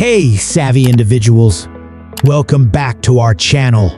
Hey, savvy individuals. Welcome back to our channel.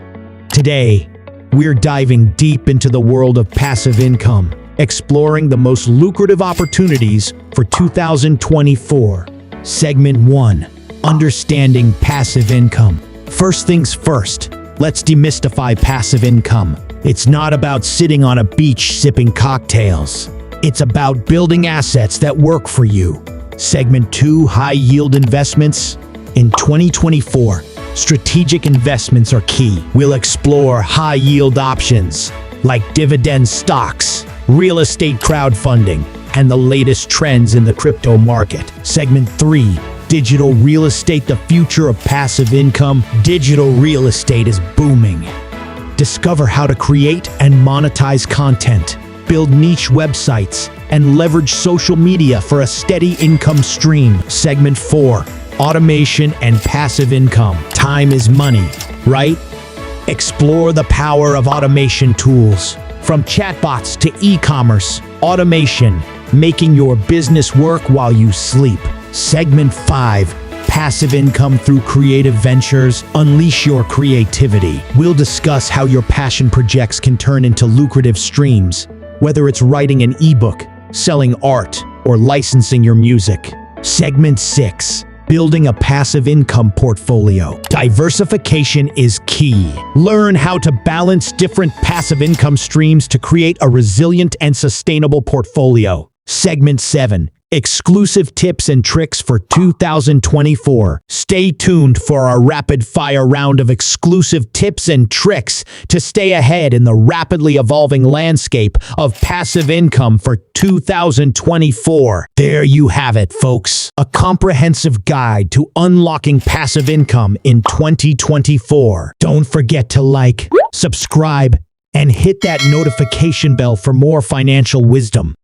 Today, we're diving deep into the world of passive income, exploring the most lucrative opportunities for 2024. Segment 1. Understanding passive income. First things first, let's demystify passive income. It's not about sitting on a beach sipping cocktails. It's about building assets that work for you. Segment 2. High-yield investments. In 2024, strategic investments are key. We'll explore high-yield options like dividend stocks, real estate crowdfunding, and the latest trends in the crypto market. Segment 3. Digital real estate, the future of passive income. Digital real estate is booming. Discover how to create and monetize content, build niche websites, and leverage social media for a steady income stream. Segment 4. Automation and passive income. Time is money, right? Explore the power of automation tools. From chatbots to e-commerce, automation, making your business work while you sleep. Segment 5. Passive income through creative ventures. Unleash your creativity. We'll discuss how your passion projects can turn into lucrative streams, whether it's writing an ebook, selling art, or licensing your music. Segment 6. Building a passive income portfolio. Diversification is key. Learn how to balance different passive income streams to create a resilient and sustainable portfolio. Segment 7. Exclusive tips and tricks for 2024. Stay tuned for our rapid-fire round of exclusive tips and tricks to stay ahead in the rapidly evolving landscape of passive income for 2024. There you have it, folks. A comprehensive guide to unlocking passive income in 2024. Don't forget to like, subscribe, and hit that notification bell for more financial wisdom.